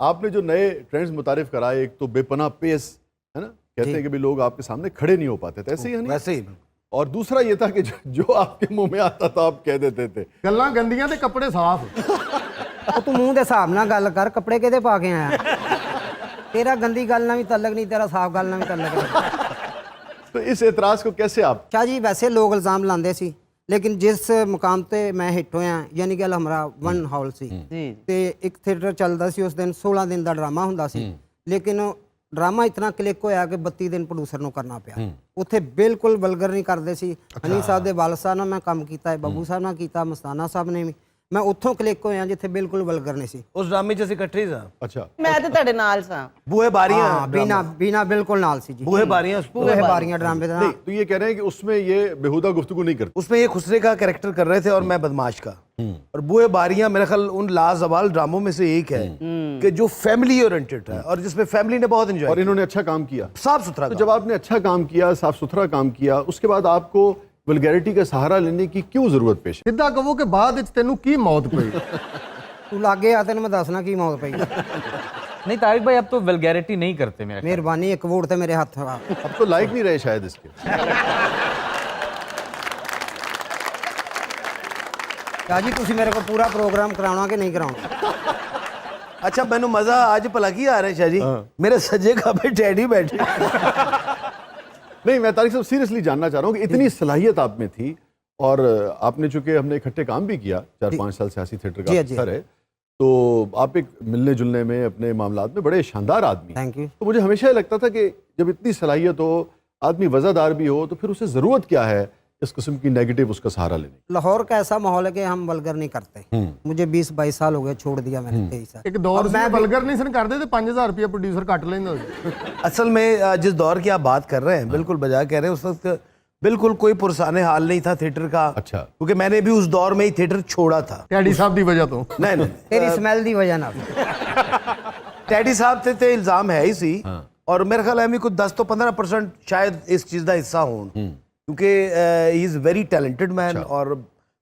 आपने जो नए ट्रेंड्स मुतारिफ कराए, एक तो बेपनाह पेस है ना, कहते हैं कि भी लोग आपके सामने खड़े नहीं हो पाते थे, ऐसे ही है नहीं? वैसे ही। और दूसरा ये था कि जो आपके मुंह में आता था आप कह देते थे। ਗੱਲਾਂ ਗੰਦੀਆਂ ਤੇ ਕੱਪੜੇ ਸਾਫ਼। ਉਹ ਤੂੰ ਮੂੰਹ ਦੇ ਹਿਸਾਬ ਨਾਲ ਗੱਲ ਕਰ, ਕੱਪੜੇ ਕਿਹਦੇ ਪਾ ਕੇ ਆਇਆ? ਤੇਰਾ ਗੰਦੀ ਗੱਲ ਨਾਲ ਵੀ ਤਲਕ ਨਹੀਂ, ਤੇਰਾ ਸਾਫ਼ ਗੱਲ ਨਾਲ ਵੀ ਤਲਕ ਨਹੀਂ। तो इस एतराज को कैसे आप? शाह जी वैसे लोग इल्ज़ाम लाते सी, लेकिन जिस मुकाम ते मैं हिट होया, यानी कि हमारा वन हॉल सी ते एक थिएटर चलता सी, उस दिन 16 दिन का ड्रामा हुंदा सी, लेकिन ड्रामा इतना क्लिक होया कि 32 दिन प्रोड्यूसर नूं करना पिया। उत्थे बिल्कुल वल्गर नहीं करते सी। हनी साहब दे वाल साहब नाल मैं काम कीता है, बब्बू साहब नाल कीता, मस्ताना साहब ने भी। मैं उत्थों क्लिक होया जिथे बिल्कुल वल्गर नहीं सी। उस ड्रामे च ਅਸੀਂ ਇਕੱਠੇ ਹੀ ਸਾਂ। अच्छा, मैं तो तेरे नाल सां। बूहे बारियां। हाँ, बीना बीना बिल्कुल नाल सी जी। बूहे बारियां। बूहे बारियां ड्रामे दा। नहीं तो ये कह रहे हैं कि उसमें ये बेहुदा गुफ्तगू नहीं करते। उसमें ये खुसरे का कैरेक्टर कर रहे थे और मैं बदमाश का। और बूहे बारियां मेरे ख्याल उन लाजवाल ड्रामों में से एक है कि जो फैमिली ओरिएंटेड है और जिसमें फैमिली ने बहुत एंजॉय और इन्होंने अच्छा काम किया, साफ सुथरा। तो जब आपने अच्छा काम किया, साफ सुथरा काम किया, उसके बाद आपको वल्गैरिटी का सहारा लेने की क्यों जरूरत पेश है? ਸਿੱਧਾ ਕਹੋ ਕਿ ਬਾਅਦ ਵਿੱਚ ਤੈਨੂੰ ਕੀ ਮੌਤ ਪਈ? तू लागे आ, तेन मैं दसना की मौत पई। नहीं तारिक भाई अब तो वल्गैरिटी नहीं करते मेरे ख्याल। मेहरबानी, एक वोट ते मेरे हाथ आ। अब तो लायक नहीं रहे शायद इसके। शाह जी तुसी मेरे को पूरा प्रोग्राम कराउणा कि नहीं कराउणा? अच्छा मैनू मजा आज भला की आ रहा है शाह जी, मेरे सजे खबे डैडी बैठे। नहीं, मैं तारिक साहब सीरियसली जानना चाह रहा हूँ कि इतनी सलाहियत आप में थी, और आपने चूंकि हमने इकट्ठे काम भी किया, 4-5 साल सियासी थिएटर का अफसर है, तो आप एक मिलने जुलने में, अपने मामलात में बड़े शानदार आदमी। Thank you. तो मुझे हमेशा ये लगता था कि जब इतनी सलाहियत हो, आदमी वज़ादार भी हो, तो फिर उसे ज़रूरत क्या है इस किस्म की नेगेटिव उसका सहारा लेने की? लाहौर का ऐसा माहौल है कि हम वल्गर नहीं करते। मुझे 20-22 साल हो गए, छोड़ दिया मैंने 23 साल। ਇੱਕ ਦੌਰ ਸੀ ਵਲਗਰ ਨਹੀਂ ਸਨ ਕਰਦੇ ਤੇ 5000 ਰੁਪਏ ਪ੍ਰੋਡਿਊਸਰ ਕੱਟ ਲੈਂਦਾ ਸੀ। असल में जिस दौर की आप बात कर रहे हैं बिल्कुल बजा कह रहे हैं, उस वक्त बिल्कुल कोई पुरसाने हाल नहीं था थिएटर का। अच्छा। क्योंकि मैंने भी उस दौर में ही थिएटर छोड़ा था। ਡੈਡੀ ਸਾਹਿਬ ਦੀ ਵਜ੍ਹਾ ਤੋਂ। नहीं नहीं तेरी स्मेल दी वजह ना। टैडी साहब ते इल्जाम है ही सी। और मेरे ख्याल है कुछ 10 तो 15% शायद इस चीज़ का हिस्सा हो, क्योंकि he is very talented man. और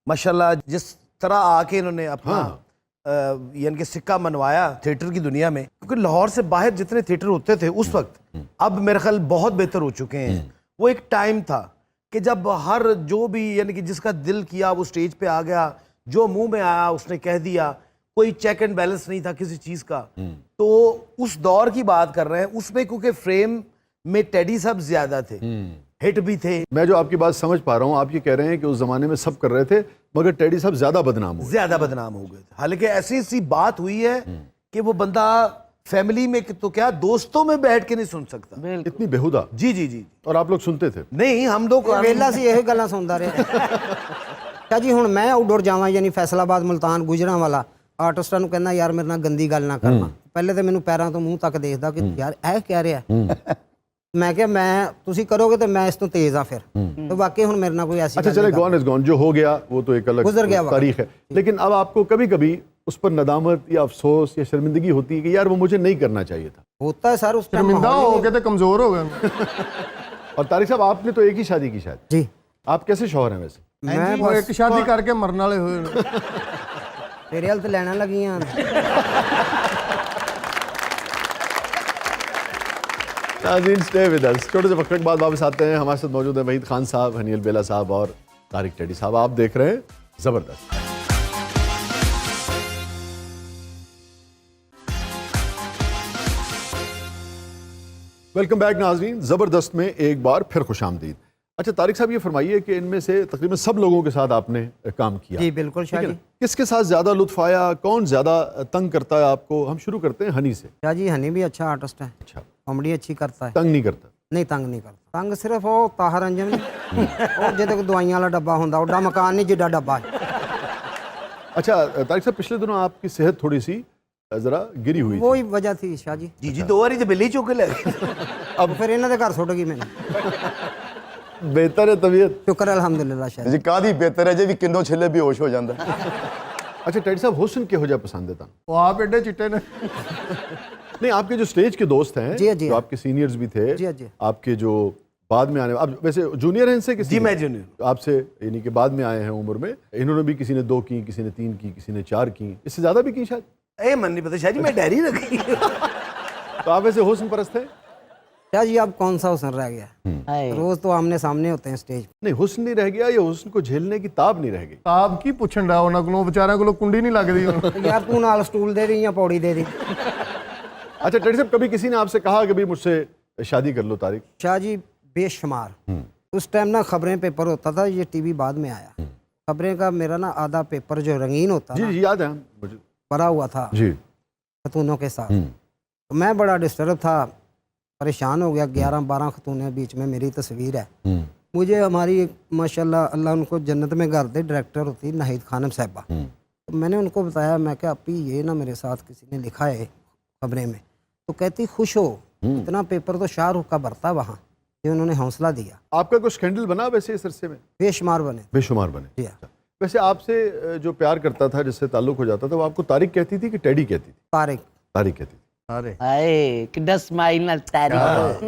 माशाल्लाह जिस तरह आके इन्होंने अपना यानी कि सिक्का मनवाया थिएटर की दुनिया में, क्योंकि लाहौर से बाहर जितने थिएटर होते थे उस वक्त, अब मेरे ख्याल बहुत बेहतर हो चुके हैं। वो एक टाइम था कि जब हर जो भी यानी कि जिसका दिल किया वो स्टेज पे आ गया, जो मुंह में आया उसने कह दिया, कोई चेक एंड बैलेंस नहीं था किसी चीज़ का। तो उस दौर की बात कर रहे हैं, उसमें क्योंकि फ्रेम में टेडी साहब ज्यादा थे, हिट भी थे। मैं जो आपकी बात समझ पा रहा हूँ, आप ये कह रहे हैं कि उस ज़माने में सब कर रहे थे, मगर टेडी साहब ज़्यादा बदनाम हुए। ज्यादा बदनाम हो गए थे। हालांकि ऐसी सी बात हुई है कि वो बंदा फैमिली में तो क्या दोस्तों में बैठ के नहीं सुन सकता। इतनी बेहुदा। जी जी जी। और आप लोग सुनते थे? नहीं हम लोग वेला सी यही गल्लां सुनदा रहा। शाह जी हुण मैं आउटडोर जावां, यानी फैसलाबाद, मुल्तान, गुजरां वाला, आर्टिस्टां नूं कहना यार मेरे नाल गंदी गल ना करना। पहले तो मैनूं पैरां तो मूंह तक देखदा कि यार ऐ कह रहा। मैं क्या, मैं तुसी करोगे तो मैं इस तो तेज आ फिर। तो वाकई हुण मेरे नाल कोई ऐसी अच्छा चले, गॉन इज गॉन, जो हो गया वो तो एक अलग गुजर गया वक्त। तारीख है। लेकिन अब आपको कभी कभी उस पर नदामत या अफसोस या शर्मिंदगी होती है कि यार वो मुझे नहीं करना चाहिए था? होता है सर, उस टाइम ਸ਼ਰਮਿੰਦਾ ਹੋ ਕੇ ਤੇ ਕਮਜ਼ੋਰ ਹੋ ਗਏ। और तारिक साहब आपने तो एक ही शादी की शायद। जी। आप कैसे शौहर हैं वैसे? मैं ਉਹ ਇੱਕ ਸ਼ਾਦੀ ਕਰਕੇ ਮਰਨ ਵਾਲੇ ਹੋਏ ਨੇ। तेरे हल तो लैना लगियां। नाज़रीन स्टे विद अस। छोटे से वक्त बाद वापस आते हैं। हमारे साथ मौजूद है वहीद खान साहब, हनील बेला साहब और तारिक टेडी साहब। आप देख रहे हैं ज़बरदस्त। वेलकम बैक नाज़रीन। ज़बरदस्त में एक बार फिर खुशामदीद। अच्छा तारिक साहब, ये फरमाइए कि इनमें से तकरीबन सब लोगों के साथ आपने काम किया। जी बिल्कुल शाह ठीक है जी। ना? किसके साथ ज़्यादा लुत्फ आया, कौन ज़्यादा तंग करता है आपको? हम शुरू करते हैं हनी से। शाह जी हनी भी अच्छा आर्टिस्ट है, अच्छा, कॉमेडी अच्छी करता है। तंग नहीं करता? नहीं तंग नहीं करता। तंग सिर्फ वो ताहर अंजम और जिहदे कोई दवाइयां वाला डब्बा होंदा, ओडा मकान नहीं जिड्डा डब्बा है। अच्छा तारिक साहब, पिछले दिनों आपकी सेहत थोड़ी सी ज़रा गिरी हुई थी। वही वजह थी शाह जी। जी जी 2 बारी तो बिल्ली चुक के लगे। अब फिर इन्हां दे घर सुट गई मैंने। बेहतर है तबीयत? शुक्र अल्हम्दुलिल्लाह शाह जी कादी बेहतर है जी भी किंदो छिले भी होश हो जाता है। अच्छा टेडी साहब, हुस्न किहो जिहा पसंद है तुहानू? ਉਹ ਆਪ ਐਡੇ ਚਿੱਟੇ ਨੇ। नहीं, आपके जो स्टेज के दोस्त हैं, जी, जी। जो आपके सीनियर्स भी थे, जी, जी। आपके जो बाद में आने, अब वैसे जूनियर हैं इनसे? जी मैं जूनियर आपसे यानी कि बाद में आए हैं उम्र में, इन्होंने भी किसी ने 2 की, किसी ने 3 की, किसी ने 4 की, इससे ज़्यादा भी की शायद? ए मन नहीं पता शाह जी, मैं डायरी रखी। तो आप ऐसे हुस्न परस्त थे? शाह जी अब कौन सा हुस्न रह गया, रोज तो आमने सामने होते हैं स्टेज पे। नहीं, हुस्न नहीं रह गया, ये हुस्न को झेलने की ताब नहीं रह गई। ਆਪ ਕੀ ਪੁੱਛਣ ਦਾ ਉਹਨਾਂ ਕੋਲੋਂ, ਵਿਚਾਰਿਆਂ ਕੋਲੋਂ ਕੁੰਡੀ ਨਹੀਂ ਲੱਗਦੀ ਹੁਣ। यार तू नाल स्टूल दे दी या पौड़ी दे दी। अच्छा टेडी साहब, कभी किसी ने आपसे कहा कि भाई मुझसे शादी कर लो तारिक? शाह जी बेशुमार। उस टाइम ना खबरें पेपर होता था, ये टीवी बाद में आया। खबरें का मेरा ना आधा पेपर जो रंगीन होता जी ना, जी याद है मुझे। भरा हुआ था जी। खतूनों के साथ। तो मैं बड़ा डिस्टर्ब था, परेशान हो गया। 11-12 खतूनें बीच में मेरी तस्वीर है। मुझे हमारी माशाल्लाह अल्लाह उनको जन्नत में घर दे डायरेक्टर होती नाहिद खानम साहिबा, तो मैंने उनको बताया, मैं क्या अपी ये ना मेरे साथ किसी ने लिखा है खबरें में। तो कहती खुश हो, इतना पेपर तो शाहरुख का भरता वहाँ, ये उन्होंने हौसला दिया। आपका कुछ स्कैंडल बना वैसे इस अरसे में? बेशुमार बने। बेशुमार बने। जी हाँ। वैसे आपसे जो प्यार करता था, जिससे ताल्लुक हो जाता था, वो आपको तारिक कहती थी कि टेडी कहती थी? तारिक। तारिक कहती थी। अरे हाय कितना स्माइल ना तारीफ।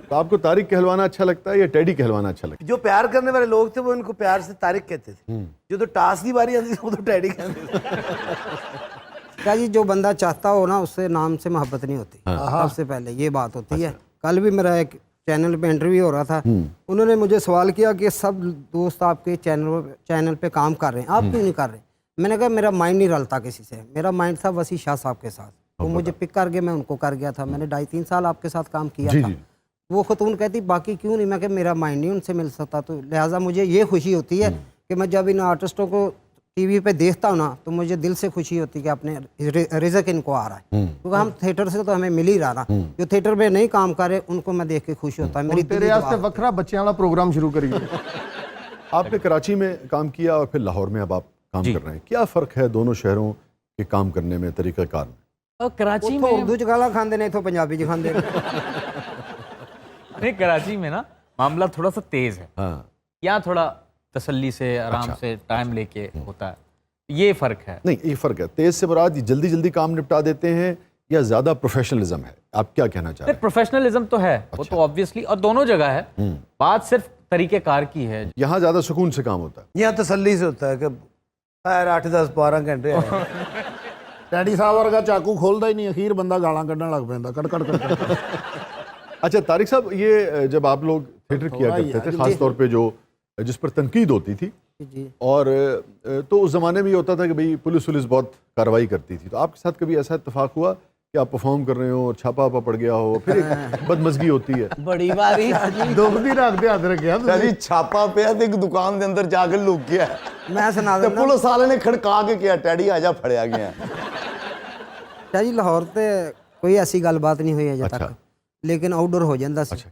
तो आपको तारिक कहलवाना अच्छा लगता है या टेडी कहलवाना अच्छा लगता जो प्यार करने वाले लोग थे वो इनको प्यार से तारिक कहते थे, जो तो टास्क की बारी आती थी वो तो टैडी कहते थे। क्या जी, जो बंदा चाहता हो ना उससे नाम से मोहब्बत नहीं होती, सबसे पहले ये बात होती है। कल भी मेरा एक चैनल पे इंटरव्यू हो रहा था, उन्होंने मुझे सवाल किया कि सब दोस्त आपके चैनल पे काम कर रहे हैं, आप क्यों नहीं कर रहे? मैंने कहा मेरा माइंड नहीं रलता किसी से, मेरा माइंड था वसी शाह साहब के साथ, वो मुझे पिक करके मैं उनको कर गया था। मैंने 2.5-3 साल आपके साथ काम किया जी, था। जी। वो खतून कहती बाकी क्यों नहीं, मैं कहा मेरा माइंड नहीं उनसे मिल सकता, तो लिहाजा मुझे ये खुशी होती है कि मैं जब इन आर्टिस्टों को टीवी पे देखता हूँ ना, तो मुझे दिल से खुशी होती है कि अपने रिज़्क इनको आ रहा है, क्योंकि हम थिएटर से तो हमें मिल ही रहा ना, जो थिएटर में नहीं काम करे उनको मैं देख के खुश होता है। मेरी तेरे वास्ते वखरा बच्चों वाला प्रोग्राम शुरू करिए। आपने कराची में काम किया और फिर लाहौर में अब आप काम कर रहे हैं, क्या फ़र्क है दोनों शहरों के काम करने में, तरीक़ाकार में? और कराची ਉੱਥੋਂ में उर्दू च गाला खांदे ने, इथों पंजाबी च खांदे ने। नहीं, कराची में ना मामला थोड़ा सा तेज है, हाँ। यहाँ थोड़ा तसल्ली से आराम से टाइम लेके होता है, ये फर्क है। नहीं, ये फ़र्क है। तेज़ से मुराद जल्दी जल्दी काम निपटा देते हैं या ज़्यादा प्रोफेशनलिज्म है? आप क्या कहना चाह रहे हैं? प्रोफेशनलिज्म तो है, वो तो ऑब्वियसली, और दोनों जगह है। बात सिर्फ तरीक़ेकार की है। यहाँ ज़्यादा सुकून से काम होता है। यहाँ तसल्ली से होता है कि यार 8-10-12 घंटे हैं। ਡੈਡੀ ਸਾਹਿਬ ਵਰਗਾ ਚਾਕੂ ਖੋਲਦਾ ਹੀ ਨਹੀਂ, ਅਖੀਰ ਬੰਦਾ ਗਾਲਾਂ ਕੱਢਣ ਲੱਗ ਪੈਂਦਾ, ਕੜ ਕੜ ਕੜ। अच्छा तारिक साहब, ये जब आप लोग थिएटर किया करते थे, ख़ास तौर पे जो जिस पर तनकीद होती थी, जी। और तो उस ज़माने में ये होता था कि भाई पुलिस बहुत कार्रवाई करती थी, तो आपके साथ कभी ऐसा इत्तेफाक हुआ कि आप परफॉर्म कर रहे हो और छापा वापा पड़ गया हो, फिर एक बदमज़गी होती है? बड़ी बारी ਦੁੱਖ ਦੀ ਰੱਖ ਦੇ ਹੱਥ ਰੱਖਿਆ शाह जी छापा पिया ते एक दुकान के अंदर जाके लुक गया मैं सुना ते देना पुलिस वाले ने खड़का के किया, टैडी आजा फड़या गया। शाह जी, लाहौर ते कोई ऐसी गलबात नहीं हुई अजे अच्छा। तक, लेकिन आउटडोर हो जाता सी। अच्छा,